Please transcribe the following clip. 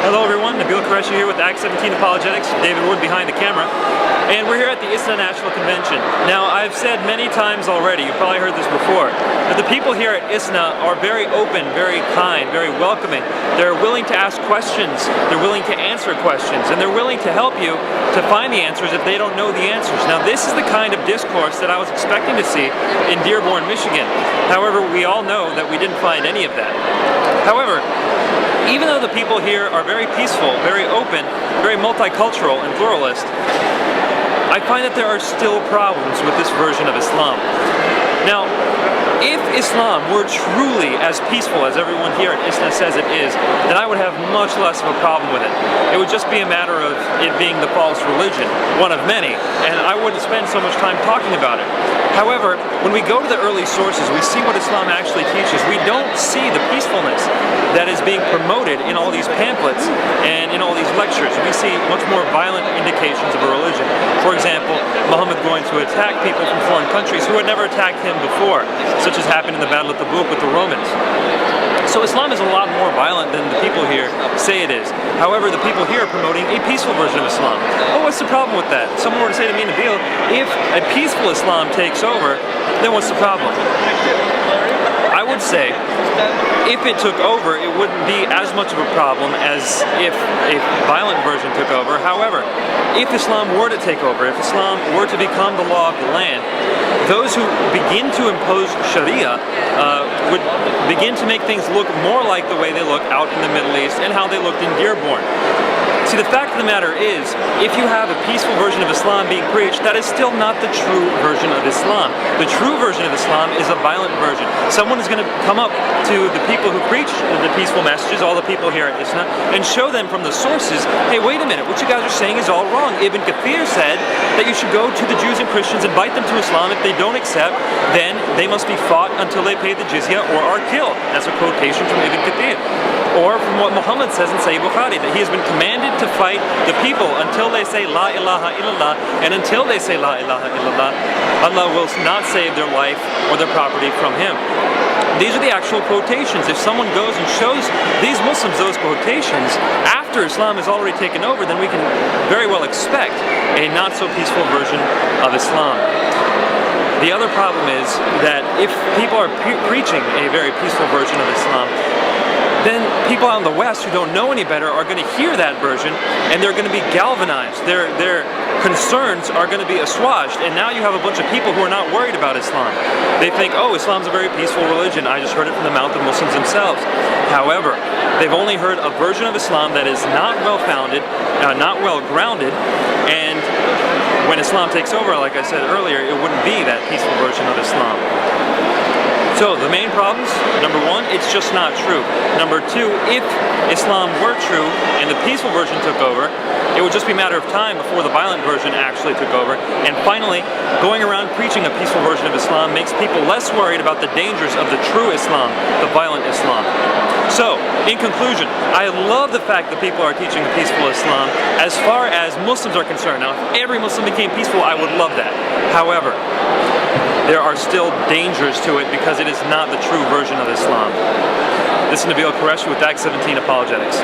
Hello everyone, Nabeel Qureshi here with Act 17 Apologetics, David Wood behind the camera, and we're here at the ISNA National Convention. Now, I've said many times already, you've probably heard this before, that the people here at ISNA are very open, very kind, very welcoming. They're willing to ask questions, they're willing to answer questions, and they're willing to help you to find the answers if they don't know the answers. Now, this is the kind of discourse that I was expecting to see in Dearborn, Michigan. However, we all know that we didn't find any of that. However, even though the people here are very peaceful, very open, very multicultural and pluralist, I find that there are still problems with this version of Islam. Now, if Islam were truly as peaceful as everyone here at ISNA says it is, then I would have much less of a problem with it. It would just be a matter of it being the false religion, one of many, and I wouldn't spend so much time talking about it. However, when we go to the early sources, we see what Islam actually teaches. We don't see the peacefulness that is being promoted in all these pamphlets and in all these lectures. We see much more violent indications of a religion. For example, Muhammad going to attack people from foreign countries who had never attacked him before, such as happened in the Battle of Tabuk with the Romans. So Islam is a lot more violent than the people here say it is. However, the people here are promoting a peaceful version of Islam. Well, what's the problem with that? Someone were to say to me, Nabeel, if a peaceful Islam takes over, then what's the problem? I would say, if it took over, it wouldn't be as much of a problem as if a violent version took over. However, if Islam were to take over, if Islam were to become the law of the land, those who begin to impose Sharia would begin to make things look more like the way they look out in the Middle East and how they looked in Dearborn. See, the fact of the matter is, if you have a peaceful version of Islam being preached, that is still not the true version of Islam. The true version of Islam is a violent version. Someone is going to come up to the people who preach the peaceful messages, all the people here at ISNA, and show them from the sources, hey, wait a minute, what you guys are saying is all wrong. Ibn Kathir said that you should go to the Jews and Christians, invite them to Islam. If they don't accept, then they must be fought until they pay the jizya or are killed. That's a quotation from Ibn Kathir. Or from what Muhammad says in Sahih Bukhari, that he has been commanded to fight the people until they say La ilaha illallah, and until they say La ilaha illallah, Allah will not save their life or their property from him. These are the actual quotations. If someone goes and shows these Muslims those quotations after Islam has already taken over, then we can very well expect a not so peaceful version of Islam. The other problem is that if people are preaching a very peaceful version of Islam, then people out in the West who don't know any better are going to hear that version and they're going to be galvanized. Their concerns are going to be assuaged, and now you have a bunch of people who are not worried about Islam. They think, oh, Islam's a very peaceful religion. I just heard it from the mouth of Muslims themselves. However, they've only heard a version of Islam that is not well-founded, not well-grounded, and when Islam takes over, like I said earlier, it wouldn't be that peaceful version of Islam. So the main problems, number one, it's just not true. Number two, if Islam were true and the peaceful version took over, it would just be a matter of time before the violent version actually took over. And finally, going around preaching a peaceful version of Islam makes people less worried about the dangers of the true Islam, the violent Islam. So, in conclusion, I love the fact that people are teaching a peaceful Islam as far as Muslims are concerned. Now, if every Muslim became peaceful, I would love that. However, there are still dangers to it because it is not the true version of Islam. This is Nabeel Qureshi with Act 17 Apologetics.